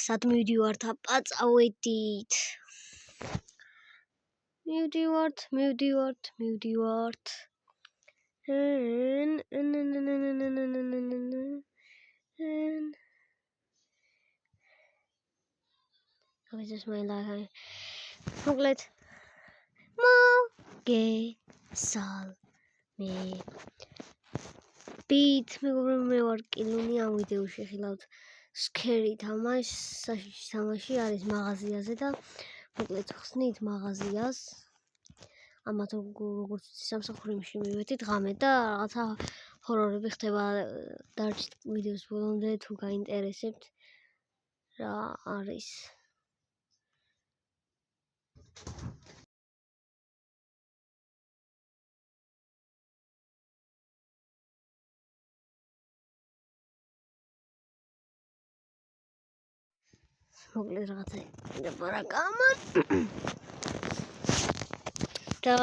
სად მივდივართ აპაწავედით. მივდივართ. This my life. მოკლედ მოგესალმე. ბით მე ვარ კილუნი ამ ვიდეოში ხილავთ სქერი თამაში არის მაღაზიაზე და მოკლედ ხსნით მაღაზიას. ამათ როგორც სამსახურში მივედით ღამე და რაღაცა ჰორორები ხდება. დარჩით ვიდეოს ბოლომდე თუ გაინტერესებთ რა არის. მოკლედ რაღაცა აპარაკამან და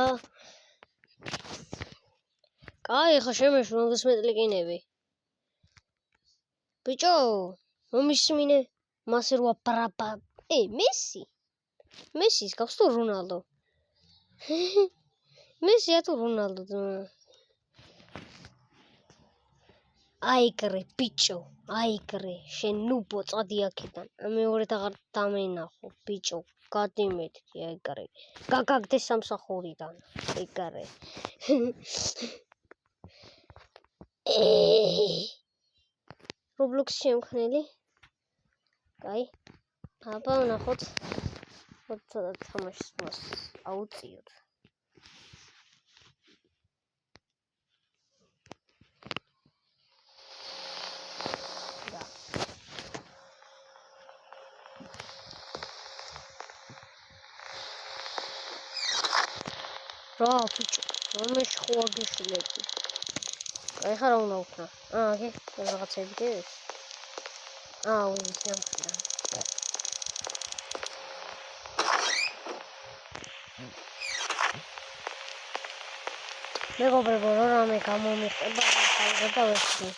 კაი ხა შემეშ მომდეს მეტლიკინები ბიჭო მომისმინე მასერვა ბრაბა მესის გავს თუ რონალდო მესია თუ რონალდო აიგრე ბიჭო აიგრე შენ ნუბო წადი აქედან მეორედ აღარ დამენახო ბიჭო გადიმეთქი აიგრე გაგაგდე სამსახურიდან აიგრე Roblox შემქმნელი კაი აბა ნახოთ ცოტა თამაშს მას აუწიოთ რა ბიჭო მომეშ ხო აგიშლები კაი ხარ უნდა ვქნა აკე რაღაცები გეს ვიცი მეგობრებო რამე გამომიხება და ვეცი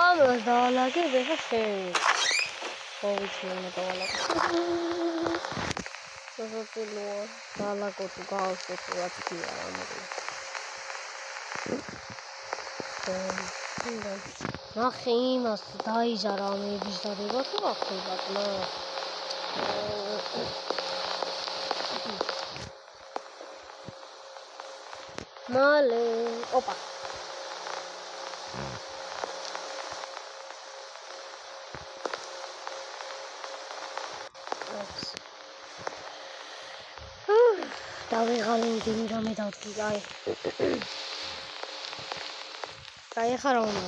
ამას დავალაგე ვეხა შენ ვიცი მე დავალაგე სოწილოა დაალაგო თუ გავსო თუ რაც გია ნახე იმას დაიზარა ამების დადება თუ ახლა მალე ოპა დავიღალინდი რამე დავთქი აი ხარ უნდა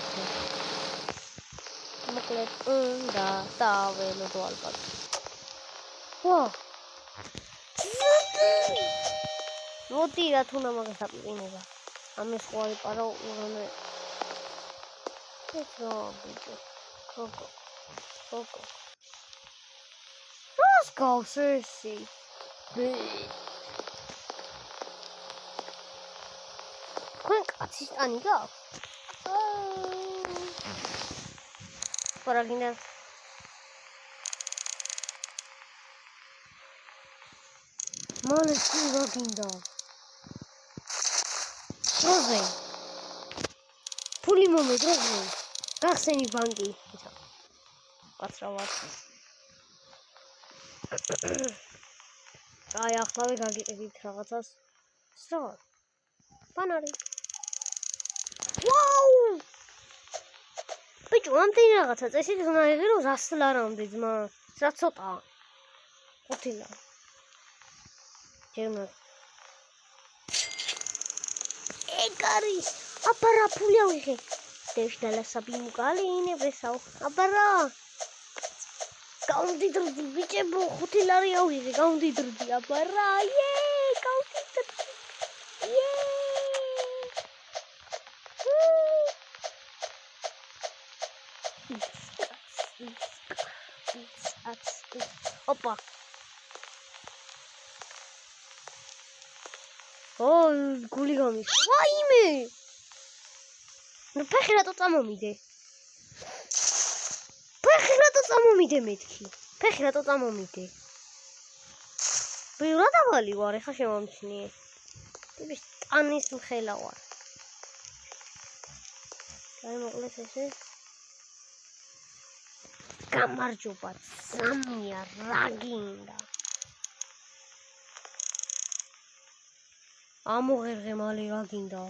მოკლედ და დაველოდო ალბათ ვა მოდი რა თუნა მაგას აპლინება ამის ხვარი პარა ურამე ეს რა ბიჭო კოკო რას გავს ესი თქვენ კაცის ტანი გაქვს პარაგინდა მალე სიგინდა დროზე ფული მომე დროზე გახსენი ბანკი კაცრავად აი ახლავე გაგიყიდით რაღაცას სწორ ბანარი ვაუ ბიჭო ამდენი რაღაცა წესით უნდა იღირო 100 ლარამდე ძმა რა ცოტა 5 ლარი ჯერმად ეგ არის აბარა ფული ავიღე დეშდალა საბინუ გალიინე ვესაო აბარა გაუნდიდრდი ბიჭებო 5 ლარი ავიღე გაუნდიდრდი აბარა გაუნდიდრდი ოპა. გული გამის. ვაიმე! ნუ ფეხი რატო წამომიდე? ფეხი რატო წამომიდე მეთქი? ფეხი რატო წამომიდე? რა დავალი ვარ, ეხა შემომჩნიე. ტიპის ტანის მხელა ვარ. მოკლეს ესე. გამარჯობა, სამია, რა გინდა? ამოღერღე მალე რა გინდა?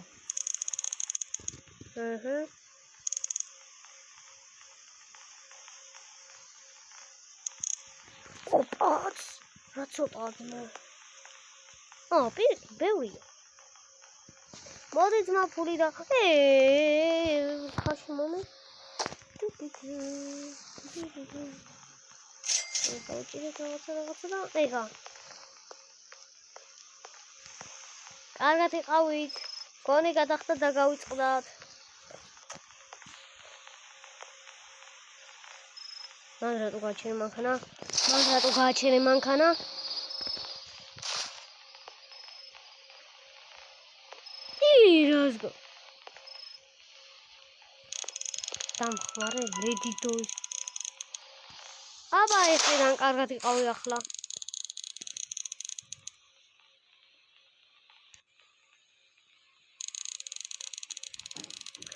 ოპაც, რა ცოტა ძმა. პირიქით, ბევრია. მოდი ძმა ფული და ხაში მომე. რაღაცა და ეხა. კარგად იყავით. გონი გადახდა და გავიწყდათ. მან რატო გააჩერე მანქანა? რაზგო. დამხმარე ლედიდოის. აბა ეხლიდან კარგად იყავი ახლა.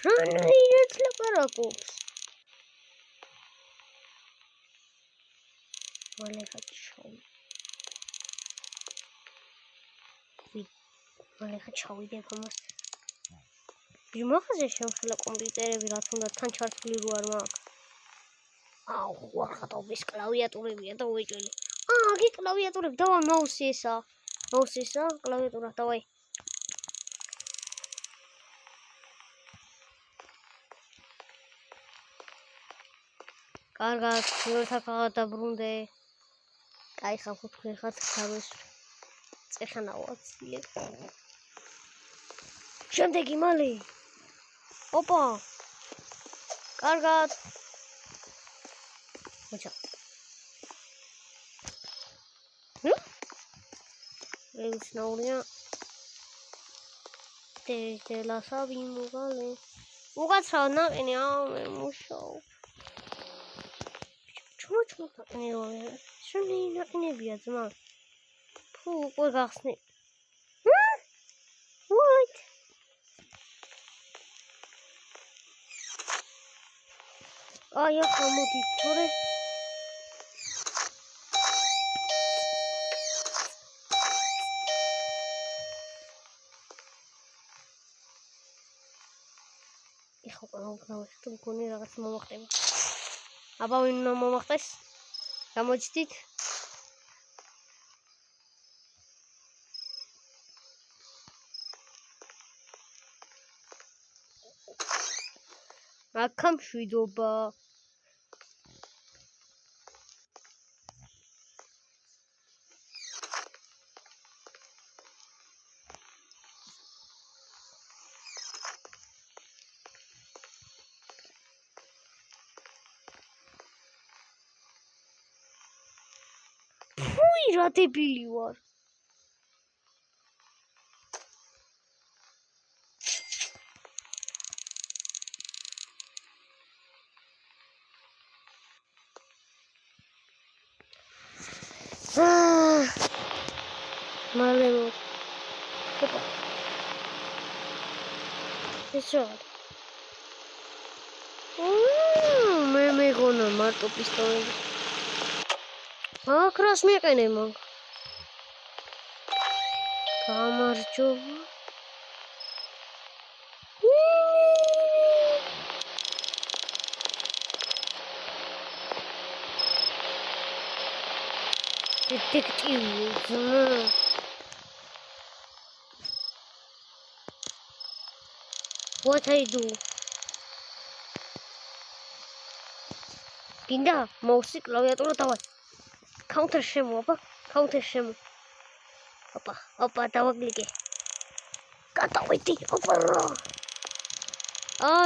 რანაირად ლაპარაკობს? მალე ჩავიდე ამას. იმახაზე შემხელა კომპიუტერები რაც უნდა თან ჩართული რო არ მაქვს. ვარხატობის კლავიატურებია და უეჭველი. აქ კლავიატურები დავა მაუსი ესა. კლავიატურა დავაი. კარგად, ვერთა დაბრუნდე. კაი ხალხო თქვენ ხართ თავისუფლი. ეხანა ვაცილებ. შემდეგი მალე. ოპა. კარგად. მოჩა. ეუსნაურია. დელასავი მოგალე. უგაცრავ ნაყინი მე მუშაობ. ჩმოჩმო ნაყინი. შენი ნაყინებია ძმა. უკვე გახსნი. What? აი ახლა მოდი თორე ეხლა გავხდი მგონი რაღაც მომახდება. აბა ვინ მომახდეს? გამოჩდით? აქა მშვიდობა. ფუი რა დებილი ვარ. მალე ოპა ესო მე მეგონა მარტო პისტოლეტი აკრას მიყენე მაგ გამარჯობა დეტექტივი What I do? Ginda, mouse klaviatura давай. Counter shemu, counter shemu. Опа, давай клики. Готовый, опа.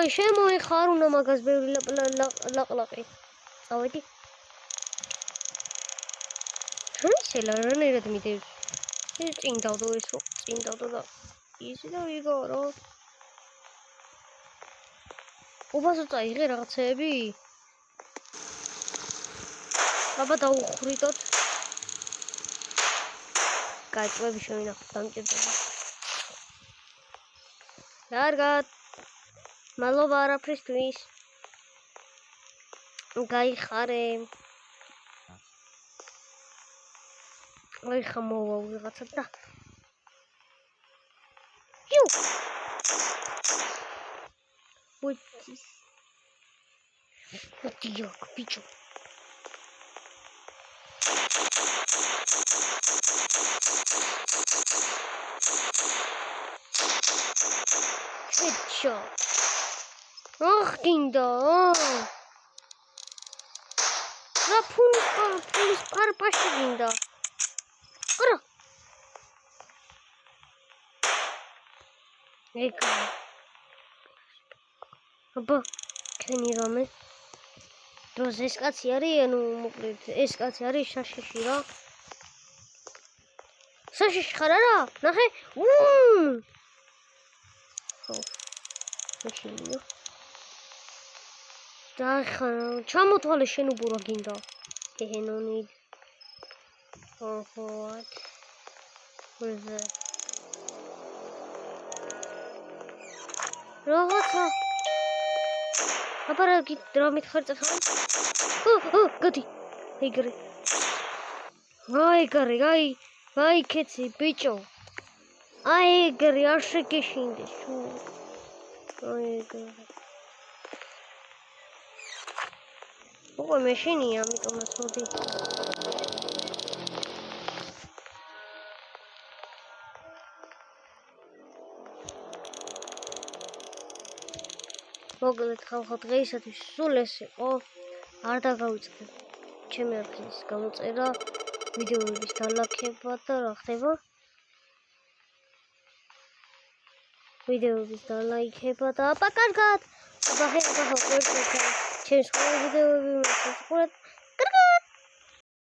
Shemu e kharu na magas ბევრი ლაყლაყი. დავიდი. რისელა რანერად მიდევს ეს წინ დავდო ეს რო წინ დავდო და ისე და ვიგო რო უბასო წაიღე რაღაცეები აბა დაუხრიდოთ გაჭვები შევინახოთ დამჭირდება კარგად მადლობა არაფრისთვის გაიხარე აი ხმოვა ვიღაცა და იუ What bicho. Headshot. Oh, kinda. La pulis parpashi kinda. Ora. Eka. Aba, keni rame. Დროს ეს კაცი არის, ანუ მოკლედ ეს კაცი არის შაშიში რა. შაშიში ხარ არა? ნახე. ხო. შეშინია. და ხან ჩამოთვალე შენ უბურა გინდა. ჰენონი. ხო. ვეზე. რაღაცა აბა რა მითხარწე ხარ? გადი. ეგრე. აი კეცი ბიჭო. აი ეგრე არ შეგეშინდე შუ. აი ეგრე. უკვე მეშინია, ამიტომაც მოდი. მოკლედ ხალხო დღეისათვის სულ ეს იყო. არ დაგავიწყდეთ ჩემი არქივის გამოწერა, ვიდეოების დალაიქება და რა ხდება? ვიდეოების დალაიქება და აბა კარგად. აბა ხე ჩემს ვიდეოები მოხდა.